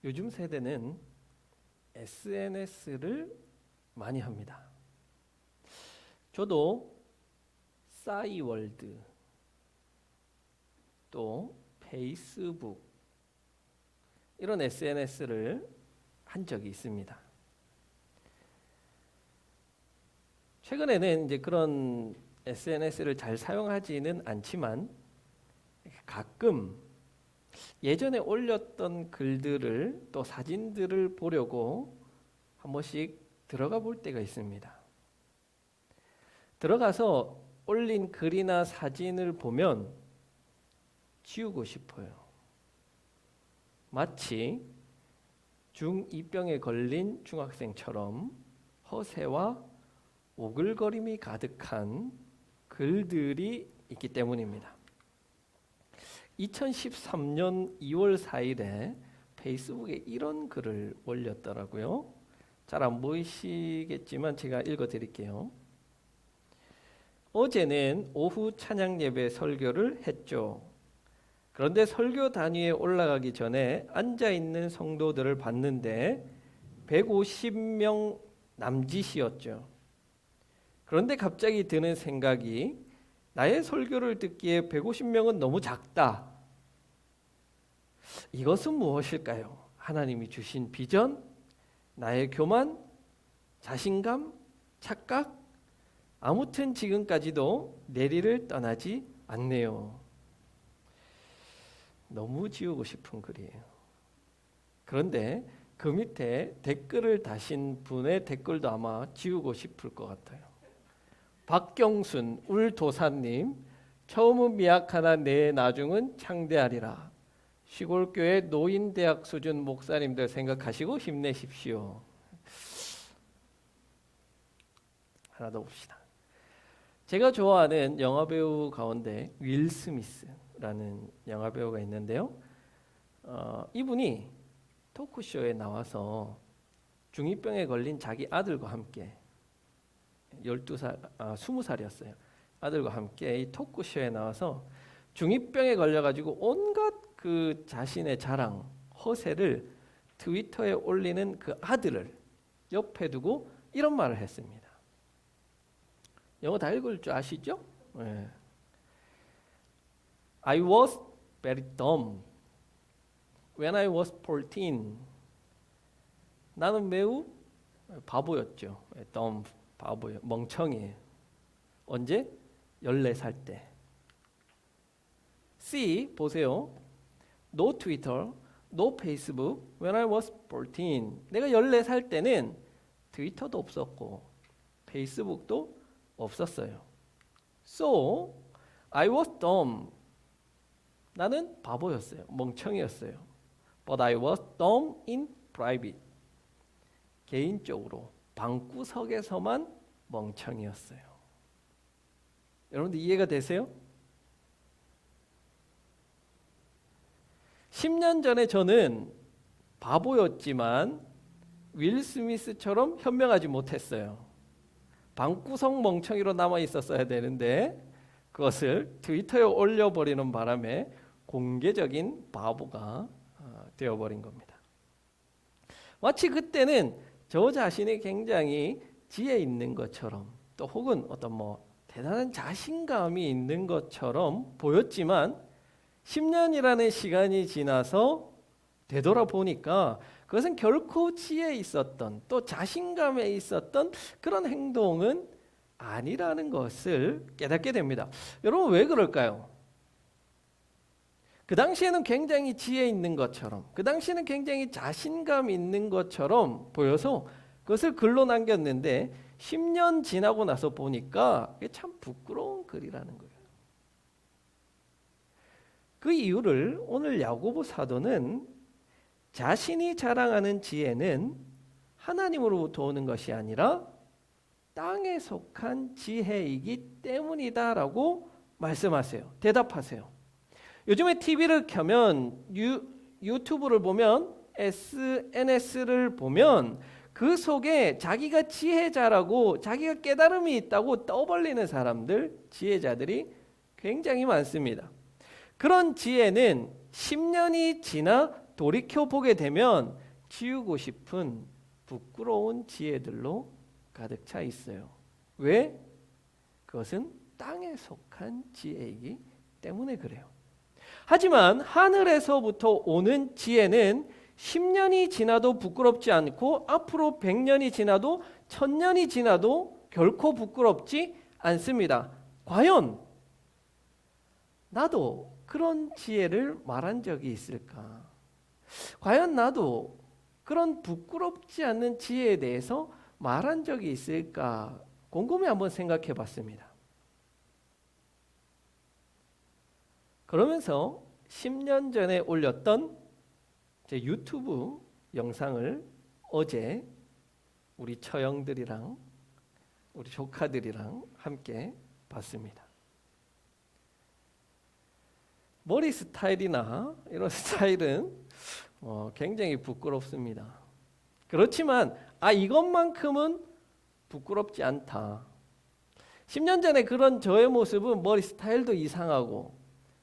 요즘 세대는 SNS를 많이 합니다. 저도 싸이월드, 또 페이스북 이런 SNS를 한 적이 있습니다. 최근에는 이제 그런 SNS를 잘 사용하지는 않지만 가끔 예전에 올렸던 글들을 또 사진들을 보려고 한 번씩 들어가 볼 때가 있습니다. 들어가서 올린 글이나 사진을 보면 지우고 싶어요. 마치 중2병에 걸린 중학생처럼 허세와 오글거림이 가득한 글들이 있기 때문입니다. 2013년 2월 4일에 페이스북에 이런 글을 올렸더라고요. 잘 안 보이시겠지만 제가 읽어드릴게요. 어제는 오후 찬양 예배 설교를 했죠. 그런데 설교 단위에 올라가기 전에 앉아있는 성도들을 봤는데 150명 남짓이었죠. 그런데 갑자기 드는 생각이 나의 설교를 듣기에 150명은 너무 작다. 이것은 무엇일까요? 하나님이 주신 비전, 나의 교만, 자신감, 착각? 아무튼 지금까지도 내리를 떠나지 않네요. 너무 지우고 싶은 글이에요. 그런데 그 밑에 댓글을 다신 분의 댓글도 아마 지우고 싶을 것 같아요. 박경순 울도사님, 처음은 미약하나 내 나중은 창대하리라. 시골교회 노인대학 수준 목사님들 생각하시고 힘내십시오. 하나 더 봅시다. 제가 좋아하는 영화배우 가운데 윌 스미스라는 영화배우가 있는데요. 이분이 토크쇼에 나와서 중2병에 걸린 자기 아들과 함께 20살이었어요. 아들과 함께 이 토크쇼에 나와서 중2병에 걸려가지고 온갖 그 자신의 자랑, 허세를 트위터에 올리는 그 아들을 옆에 두고 이런 말을 했습니다. 영어 다 읽을 줄 아시죠? 네. I was very dumb when I was 14. 나는 매우 바보였죠. dumb, 바보예요. 멍청이에요. 언제? 14살 때. C, 보세요. No Twitter, no Facebook when I was 14. 내가 14살 때는 트위터도 없었고 페이스북도 없었어요. So, I was dumb. 나는 바보였어요. 멍청이였어요. But I was dumb in private. 개인적으로 방구석에서만 멍청이였어요. 여러분들 이해가 되세요? 10년 전에 저는 바보였지만 윌 스미스처럼 현명하지 못했어요. 방구석 멍청이로 남아 있었어야 되는데 그것을 트위터에 올려버리는 바람에 공개적인 바보가 되어버린 겁니다. 마치 그때는 저 자신이 굉장히 지혜 있는 것처럼 또 혹은 어떤 대단한 자신감이 있는 것처럼 보였지만 10년이라는 시간이 지나서 되돌아보니까 그것은 결코 지혜에 있었던 또 자신감에 있었던 그런 행동은 아니라는 것을 깨닫게 됩니다. 여러분 왜 그럴까요? 그 당시에는 굉장히 지혜 있는 것처럼 그 당시에는 굉장히 자신감 있는 것처럼 보여서 그것을 글로 남겼는데 10년 지나고 나서 보니까 이게 참 부끄러운 글이라는 거예요. 그 이유를 오늘 야고보 사도는 자신이 자랑하는 지혜는 하나님으로부터 오는 것이 아니라 땅에 속한 지혜이기 때문이다라고 말씀하세요. 대답하세요. 요즘에 TV를 켜면 유튜브를 보면 SNS를 보면 그 속에 자기가 지혜자라고 자기가 깨달음이 있다고 떠벌리는 사람들, 지혜자들이 굉장히 많습니다. 그런 지혜는 10년이 지나 돌이켜 보게 되면 지우고 싶은 부끄러운 지혜들로 가득 차 있어요. 왜? 그것은 땅에 속한 지혜이기 때문에 그래요. 하지만 하늘에서부터 오는 지혜는 10년이 지나도 부끄럽지 않고 앞으로 100년이 지나도 1000년이 지나도 결코 부끄럽지 않습니다. 과연 나도 그런 지혜를 말한 적이 있을까? 과연 나도 그런 부끄럽지 않는 지혜에 대해서 말한 적이 있을까? 곰곰이 한번 생각해 봤습니다. 그러면서 10년 전에 올렸던 제 유튜브 영상을 어제 우리 처형들이랑 우리 조카들이랑 함께 봤습니다. 머리 스타일이나 이런 스타일은 굉장히 부끄럽습니다. 그렇지만 이것만큼은 부끄럽지 않다. 10년 전에 그런 저의 모습은 머리 스타일도 이상하고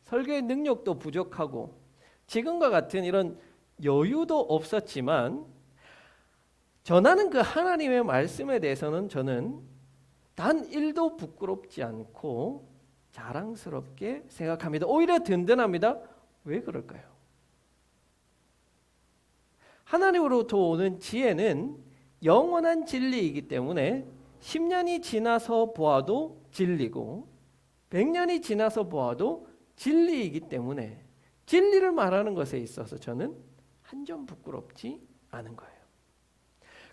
설교의 능력도 부족하고 지금과 같은 이런 여유도 없었지만 전하는 그 하나님의 말씀에 대해서는 저는 단 1도 부끄럽지 않고 자랑스럽게 생각합니다. 오히려 든든합니다. 왜 그럴까요? 하나님으로부터 오는 지혜는 영원한 진리이기 때문에 10년이 지나서 보아도 진리고 100년이 지나서 보아도 진리이기 때문에 진리를 말하는 것에 있어서 저는 한 점 부끄럽지 않은 거예요.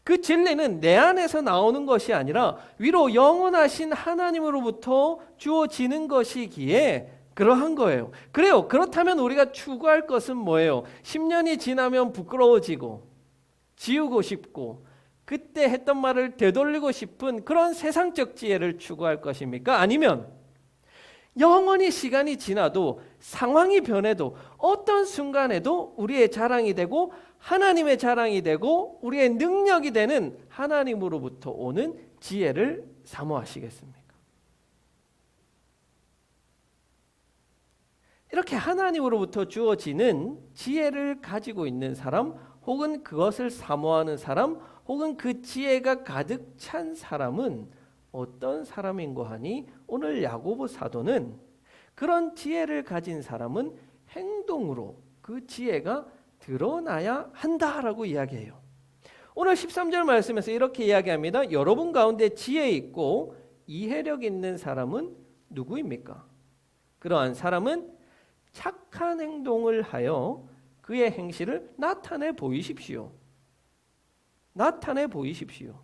그 진리는 내 안에서 나오는 것이 아니라 위로 영원하신 하나님으로부터 주어지는 것이기에 그러한 거예요. 그래요. 그렇다면 우리가 추구할 것은 뭐예요? 10년이 지나면 부끄러워지고 지우고 싶고 그때 했던 말을 되돌리고 싶은 그런 세상적 지혜를 추구할 것입니까? 아니면 영원히 시간이 지나도 상황이 변해도 어떤 순간에도 우리의 자랑이 되고 하나님의 자랑이 되고 우리의 능력이 되는 하나님으로부터 오는 지혜를 사모하시겠습니까? 이렇게 하나님으로부터 주어지는 지혜를 가지고 있는 사람 혹은 그것을 사모하는 사람 혹은 그 지혜가 가득 찬 사람은 어떤 사람인고 하니 오늘 야고보 사도는 그런 지혜를 가진 사람은 행동으로 그 지혜가 드러나야 한다라고 이야기해요. 오늘 13절 말씀에서 이렇게 이야기합니다. 여러분 가운데 지혜 있고 이해력 있는 사람은 누구입니까? 그러한 사람은 착한 행동을 하여 그의 행실을 나타내 보이십시오. 나타내 보이십시오.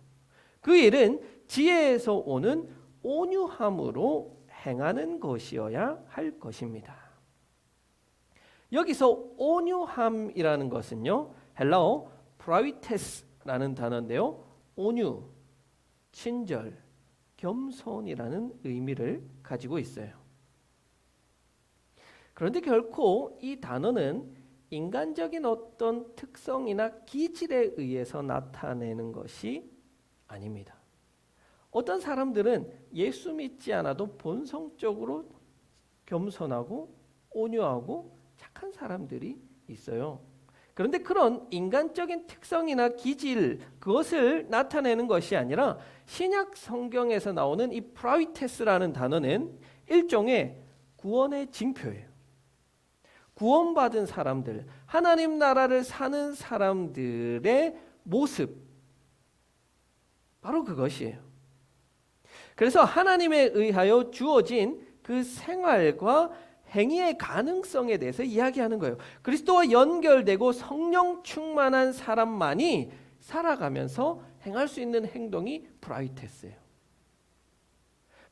그 일은 지혜에서 오는 온유함으로 행하는 것이어야 할 것입니다. 여기서 온유함이라는 것은요, 헬라어 프라위테스라는 단어인데요, 온유, 친절, 겸손이라는 의미를 가지고 있어요. 그런데 결코 이 단어는 인간적인 어떤 특성이나 기질에 의해서 나타내는 것이 아닙니다. 어떤 사람들은 예수 믿지 않아도 본성적으로 겸손하고 온유하고 착한 사람들이 있어요. 그런데 그런 인간적인 특성이나 기질 그것을 나타내는 것이 아니라 신약 성경에서 나오는 이 프라위테스라는 단어는 일종의 구원의 징표예요. 구원받은 사람들, 하나님 나라를 사는 사람들의 모습, 바로 그것이에요. 그래서 하나님에 의하여 주어진 그 생활과 행위의 가능성에 대해서 이야기하는 거예요. 그리스도와 연결되고 성령 충만한 사람만이 살아가면서 행할 수 있는 행동이 프라위테스예요.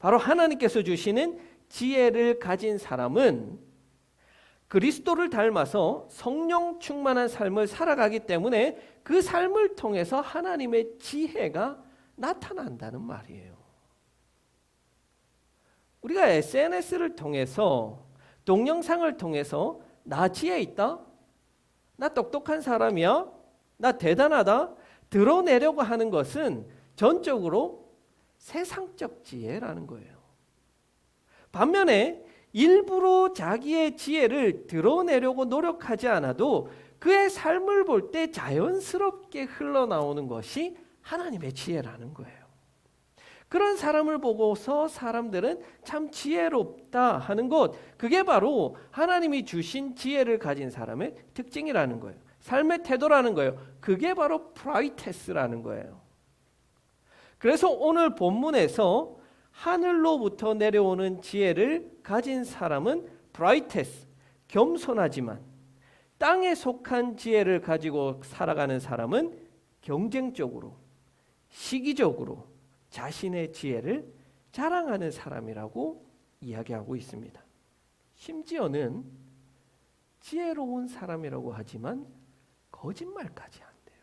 바로 하나님께서 주시는 지혜를 가진 사람은 그리스도를 닮아서 성령 충만한 삶을 살아가기 때문에 그 삶을 통해서 하나님의 지혜가 나타난다는 말이에요. 우리가 SNS를 통해서 동영상을 통해서 나 지혜 있다? 나 똑똑한 사람이야? 나 대단하다? 드러내려고 하는 것은 전적으로 세상적 지혜라는 거예요. 반면에 일부러 자기의 지혜를 드러내려고 노력하지 않아도 그의 삶을 볼 때 자연스럽게 흘러나오는 것이 하나님의 지혜라는 거예요. 그런 사람을 보고서 사람들은 참 지혜롭다 하는 것, 그게 바로 하나님이 주신 지혜를 가진 사람의 특징이라는 거예요. 삶의 태도라는 거예요. 그게 바로 브라이테스라는 거예요. 그래서 오늘 본문에서 하늘로부터 내려오는 지혜를 가진 사람은 브라이테스, 겸손하지만 땅에 속한 지혜를 가지고 살아가는 사람은 경쟁적으로, 시기적으로 자신의 지혜를 자랑하는 사람이라고 이야기하고 있습니다. 심지어는 지혜로운 사람이라고 하지만 거짓말까지 한대요.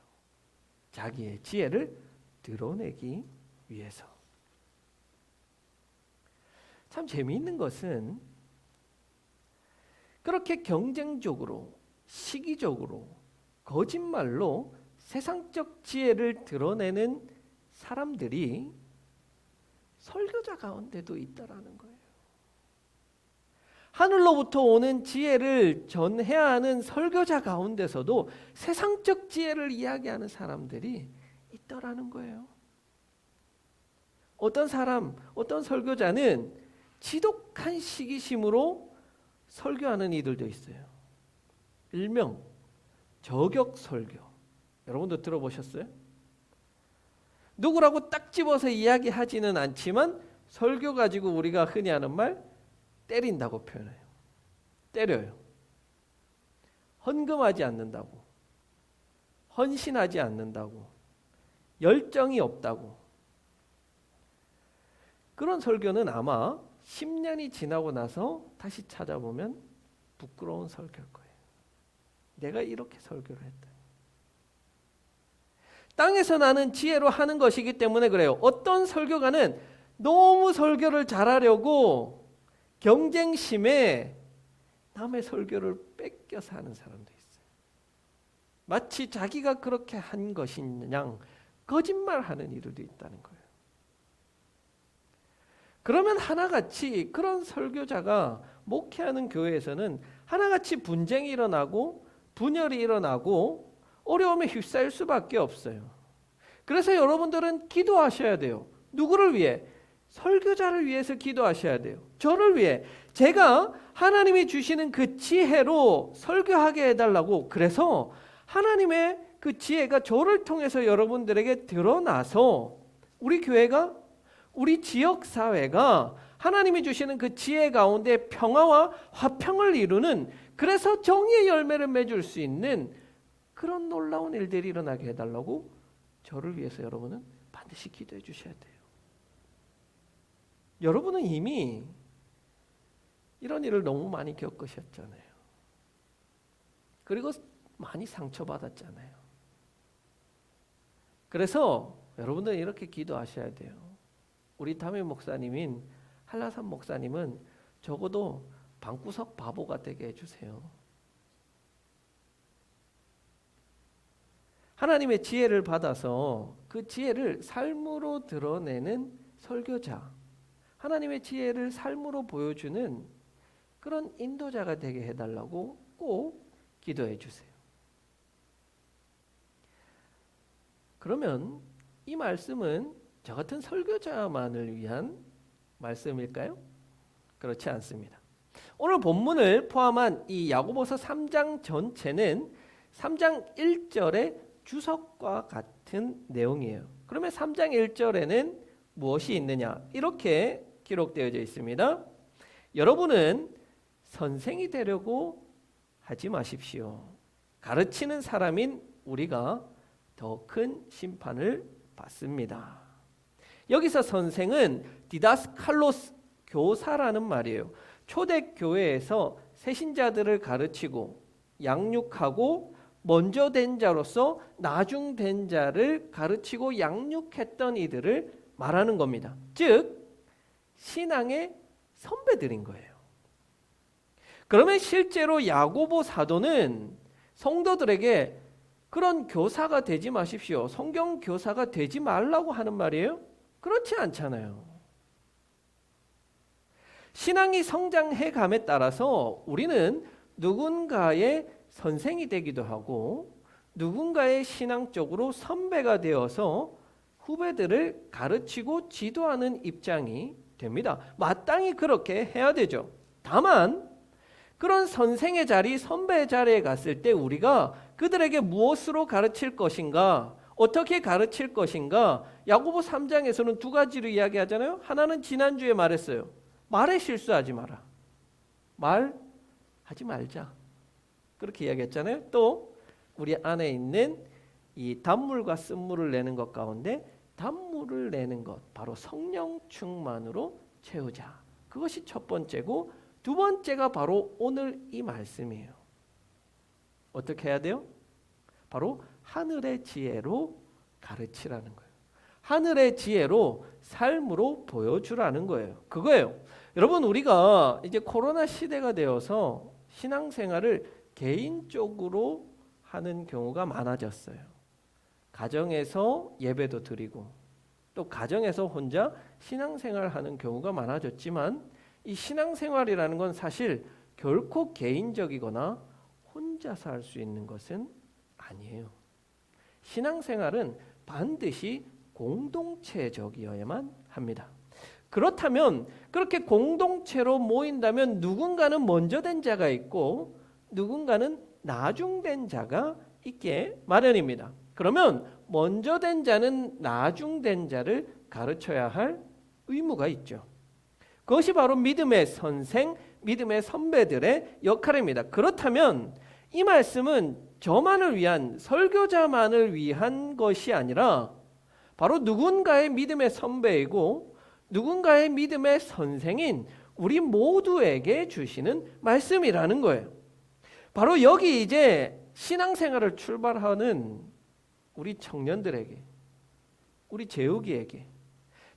자기의 지혜를 드러내기 위해서. 참 재미있는 것은 그렇게 경쟁적으로, 시기적으로, 거짓말로 세상적 지혜를 드러내는 사람들이 설교자 가운데도 있다라는 거예요. 하늘로부터 오는 지혜를 전해야 하는 설교자 가운데서도 세상적 지혜를 이야기하는 사람들이 있다라는 거예요. 어떤 사람, 어떤 설교자는 지독한 시기심으로 설교하는 이들도 있어요. 일명 저격 설교. 여러분도 들어보셨어요? 누구라고 딱 집어서 이야기하지는 않지만 설교 가지고 우리가 흔히 하는 말 때린다고 표현해요. 때려요. 헌금하지 않는다고, 헌신하지 않는다고, 열정이 없다고. 그런 설교는 아마 10년이 지나고 나서 다시 찾아보면 부끄러운 설교일 거예요. 내가 이렇게 설교를 했다. 땅에서 나는 지혜로 하는 것이기 때문에 그래요. 어떤 설교가는 너무 설교를 잘하려고 경쟁심에 남의 설교를 뺏겨서 하는 사람도 있어요. 마치 자기가 그렇게 한 것인 양 거짓말하는 이들도 있다는 거예요. 그러면 하나같이 그런 설교자가 목회하는 교회에서는 하나같이 분쟁이 일어나고 분열이 일어나고 어려움에 휩싸일 수밖에 없어요. 그래서 여러분들은 기도하셔야 돼요. 누구를 위해? 설교자를 위해서 기도하셔야 돼요. 저를 위해. 제가 하나님이 주시는 그 지혜로 설교하게 해달라고. 그래서 하나님의 그 지혜가 저를 통해서 여러분들에게 드러나서 우리 교회가, 우리 지역사회가 하나님이 주시는 그 지혜 가운데 평화와 화평을 이루는, 그래서 정의의 열매를 맺을 수 있는 그런 놀라운 일들이 일어나게 해달라고 저를 위해서 여러분은 반드시 기도해 주셔야 돼요. 여러분은 이미 이런 일을 너무 많이 겪으셨잖아요. 그리고 많이 상처받았잖아요. 그래서 여러분들은 이렇게 기도하셔야 돼요. 우리 담임 목사님인 한라산 목사님은 적어도 방구석 바보가 되게 해주세요. 하나님의 지혜를 받아서 그 지혜를 삶으로 드러내는 설교자, 하나님의 지혜를 삶으로 보여주는 그런 인도자가 되게 해달라고 꼭 기도해 주세요. 그러면 이 말씀은 저 같은 설교자만을 위한 말씀일까요? 그렇지 않습니다. 오늘 본문을 포함한 이 야고보서 3장 전체는 3장 1절의 주석과 같은 내용이에요. 그러면 3장 1절에는 무엇이 있느냐? 이렇게 기록되어져 있습니다. 여러분은 선생이 되려고 하지 마십시오. 가르치는 사람인 우리가 더 큰 심판을 받습니다. 여기서 선생은 디다스칼로스, 교사라는 말이에요. 초대교회에서 새신자들을 가르치고 양육하고 먼저 된 자로서 나중 된 자를 가르치고 양육했던 이들을 말하는 겁니다. 즉 신앙의 선배들인 거예요. 그러면 실제로 야고보 사도는 성도들에게 그런 교사가 되지 마십시오. 성경 교사가 되지 말라고 하는 말이에요? 그렇지 않잖아요. 신앙이 성장해 감에 따라서 우리는 누군가의 선생이 되기도 하고 누군가의 신앙적으로 선배가 되어서 후배들을 가르치고 지도하는 입장이 됩니다. 마땅히 그렇게 해야 되죠. 다만 그런 선생의 자리, 선배의 자리에 갔을 때 우리가 그들에게 무엇으로 가르칠 것인가, 어떻게 가르칠 것인가, 야고보 3장에서는 두 가지로 이야기하잖아요. 하나는 지난주에 말했어요. 말에 실수하지 마라. 말하지 말자. 그렇게 이야기했잖아요. 또 우리 안에 있는 이 단물과 쓴물을 내는 것 가운데 단물을 내는 것, 바로 성령 충만으로 채우자. 그것이 첫 번째고, 두 번째가 바로 오늘 이 말씀이에요. 어떻게 해야 돼요? 바로 하늘의 지혜로 가르치라는 거예요. 하늘의 지혜로 삶으로 보여주라는 거예요. 그거예요. 여러분, 우리가 이제 코로나 시대가 되어서 신앙생활을 개인적으로 하는 경우가 많아졌어요. 가정에서 예배도 드리고 또 가정에서 혼자 신앙생활을 하는 경우가 많아졌지만, 이 신앙생활이라는 건 사실 결코 개인적이거나 혼자서 할 수 있는 것은 아니에요. 신앙생활은 반드시 공동체적이어야만 합니다. 그렇다면 그렇게 공동체로 모인다면 누군가는 먼저 된 자가 있고 누군가는 나중된 자가 있게 마련입니다. 그러면 먼저 된 자는 나중된 자를 가르쳐야 할 의무가 있죠. 그것이 바로 믿음의 선생, 믿음의 선배들의 역할입니다. 그렇다면 이 말씀은 저만을 위한, 설교자만을 위한 것이 아니라 바로 누군가의 믿음의 선배이고 누군가의 믿음의 선생인 우리 모두에게 주시는 말씀이라는 거예요. 바로 여기 이제 신앙생활을 출발하는 우리 청년들에게, 우리 재욱이에게,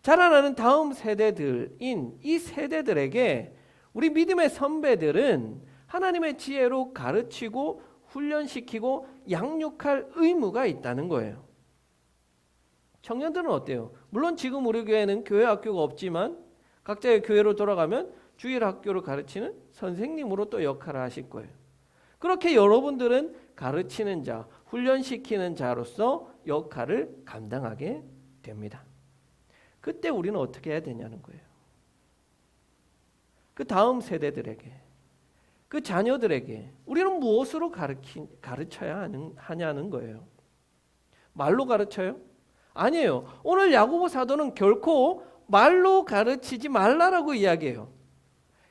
자라나는 다음 세대들인 이 세대들에게 우리 믿음의 선배들은 하나님의 지혜로 가르치고 훈련시키고 양육할 의무가 있다는 거예요. 청년들은 어때요? 물론 지금 우리 교회는 교회 학교가 없지만 각자의 교회로 돌아가면 주일 학교를 가르치는 선생님으로 또 역할을 하실 거예요. 그렇게 여러분들은 가르치는 자, 훈련시키는 자로서 역할을 감당하게 됩니다. 그때 우리는 어떻게 해야 되냐는 거예요. 그 다음 세대들에게, 그 자녀들에게 우리는 무엇으로 가르쳐야 하냐는 거예요. 말로 가르쳐요? 아니에요. 오늘 야고보 사도는 결코 말로 가르치지 말라라고 이야기해요.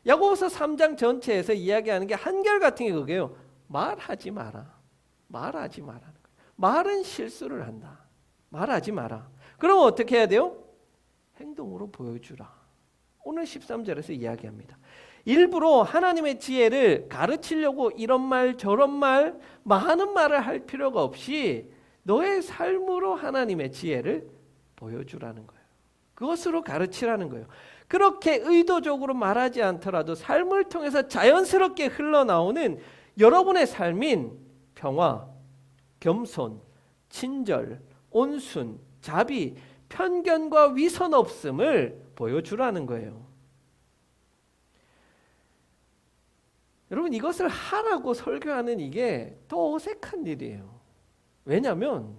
야고보서 3장 전체에서 이야기하는 게 한결같은 게 그게요. 말하지 마라. 말하지 마라. 말은 실수를 한다. 말하지 마라. 그럼 어떻게 해야 돼요? 행동으로 보여주라. 오늘 13절에서 이야기합니다. 일부러 하나님의 지혜를 가르치려고 이런 말 저런 말 많은 말을 할 필요가 없이 너의 삶으로 하나님의 지혜를 보여주라는 거예요. 그것으로 가르치라는 거예요. 그렇게 의도적으로 말하지 않더라도 삶을 통해서 자연스럽게 흘러나오는 여러분의 삶인 평화, 겸손, 친절, 온순, 자비, 편견과 위선 없음을 보여주라는 거예요. 여러분, 이것을 하라고 설교하는 이게 더 어색한 일이에요. 왜냐하면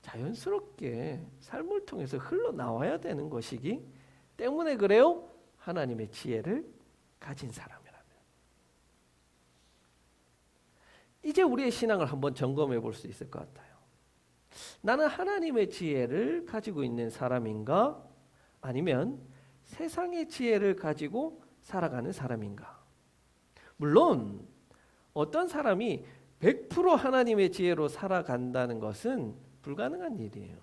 자연스럽게 삶을 통해서 흘러나와야 되는 것이기 때문에 그래요. 하나님의 지혜를 가진 사람이라면. 이제 우리의 신앙을 한번 점검해 볼 수 있을 것 같아요. 나는 하나님의 지혜를 가지고 있는 사람인가? 아니면 세상의 지혜를 가지고 살아가는 사람인가? 물론 어떤 사람이 100% 하나님의 지혜로 살아간다는 것은 불가능한 일이에요.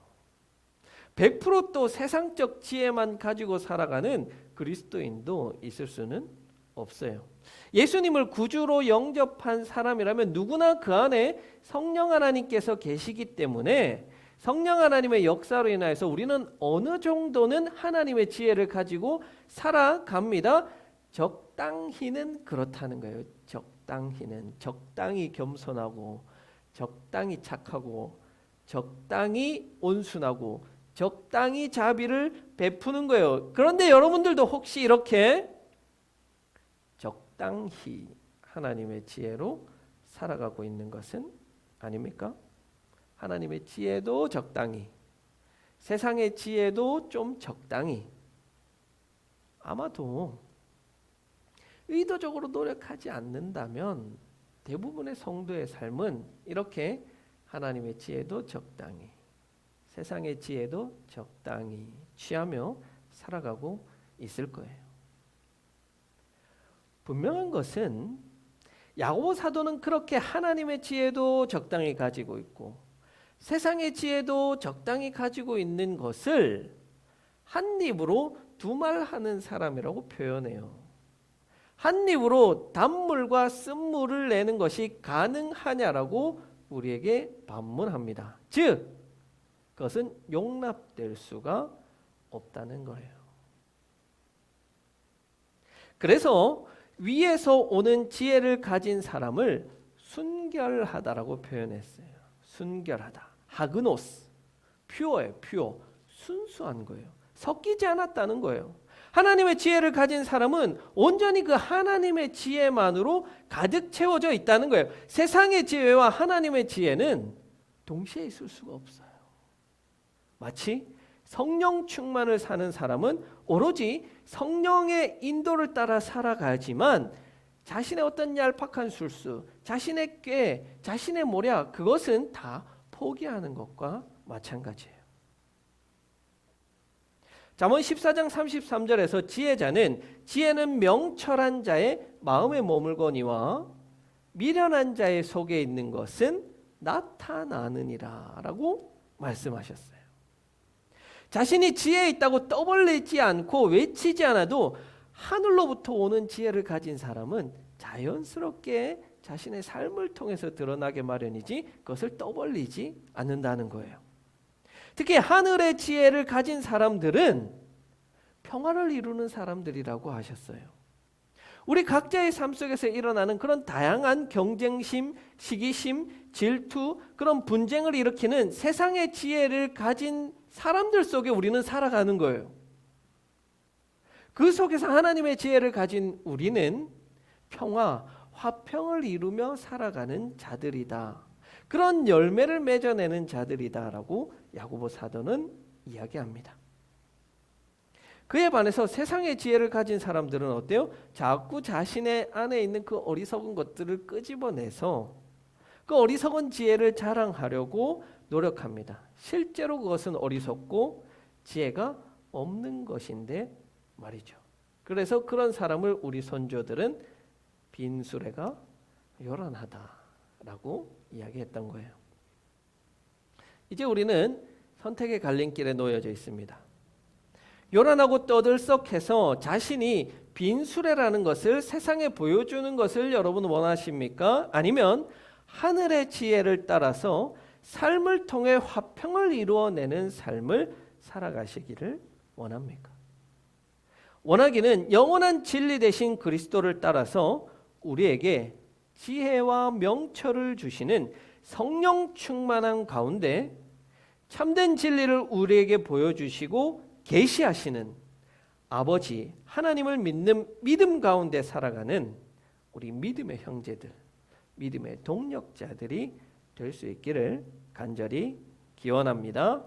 100% 세상적 지혜만 가지고 살아가는 그리스도인도 있을 수는 없어요. 예수님을 구주로 영접한 사람이라면 누구나 그 안에 성령 하나님께서 계시기 때문에 성령 하나님의 역사로 인하여서 우리는 어느 정도는 하나님의 지혜를 가지고 살아갑니다. 적당히는 그렇다는 거예요. 적당히 겸손하고 적당히 착하고 적당히 온순하고 적당히 자비를 베푸는 거예요. 그런데 여러분들도 혹시 이렇게 적당히 하나님의 지혜로 살아가고 있는 것은 아닙니까? 하나님의 지혜도 적당히, 세상의 지혜도 좀 적당히, 아마도 의도적으로 노력하지 않는다면 대부분의 성도의 삶은 이렇게 하나님의 지혜도 적당히, 세상의 지혜도 적당히 취하며 살아가고 있을 거예요. 분명한 것은 야고보 사도는 그렇게 하나님의 지혜도 적당히 가지고 있고 세상의 지혜도 적당히 가지고 있는 것을 한 입으로 두말하는 사람이라고 표현해요. 한 입으로 단물과 쓴물을 내는 것이 가능하냐라고 우리에게 반문합니다. 즉, 그것은 용납될 수가 없다는 거예요. 그래서 위에서 오는 지혜를 가진 사람을 순결하다라고 표현했어요. 순결하다. 하그노스. 퓨어예요. 퓨어. 순수한 거예요. 섞이지 않았다는 거예요. 하나님의 지혜를 가진 사람은 온전히 그 하나님의 지혜만으로 가득 채워져 있다는 거예요. 세상의 지혜와 하나님의 지혜는 동시에 있을 수가 없어요. 마치 성령 충만을 사는 사람은 오로지 성령의 인도를 따라 살아가지만 자신의 어떤 얄팍한 술수, 자신의 꾀, 자신의 모략, 그것은 다 포기하는 것과 마찬가지예요. 잠언 14장 33절에서 지혜는 명철한 자의 마음에 머물거니와 미련한 자의 속에 있는 것은 나타나느니라 라고 말씀하셨어요. 자신이 지혜에 있다고 떠벌리지 않고 외치지 않아도 하늘로부터 오는 지혜를 가진 사람은 자연스럽게 자신의 삶을 통해서 드러나게 마련이지 그것을 떠벌리지 않는다는 거예요. 특히 하늘의 지혜를 가진 사람들은 평화를 이루는 사람들이라고 하셨어요. 우리 각자의 삶 속에서 일어나는 그런 다양한 경쟁심, 시기심, 질투, 그런 분쟁을 일으키는 세상의 지혜를 가진 사람들 속에 우리는 살아가는 거예요. 그 속에서 하나님의 지혜를 가진 우리는 평화, 화평을 이루며 살아가는 자들이다. 그런 열매를 맺어내는 자들이다라고 야고보 사도는 이야기합니다. 그에 반해서 세상의 지혜를 가진 사람들은 어때요? 자꾸 자신의 안에 있는 그 어리석은 것들을 끄집어내서 그 어리석은 지혜를 자랑하려고 노력합니다. 실제로 그것은 어리석고 지혜가 없는 것인데 말이죠. 그래서 그런 사람을 우리 선조들은 빈수레가 요란하다라고 이야기했던 거예요. 이제 우리는 선택의 갈림길에 놓여져 있습니다. 요란하고 떠들썩해서 자신이 빈수레라는 것을 세상에 보여주는 것을 여러분 원하십니까? 아니면 하늘의 지혜를 따라서 삶을 통해 화평을 이루어내는 삶을 살아가시기를 원합니까? 원하기는 영원한 진리 되신 그리스도를 따라서 우리에게 지혜와 명철을 주시는 성령 충만한 가운데 참된 진리를 우리에게 보여주시고 계시하시는 아버지 하나님을 믿는 믿음 가운데 살아가는 우리 믿음의 형제들, 믿음의 동력자들이 될 수 있기를 간절히 기원합니다.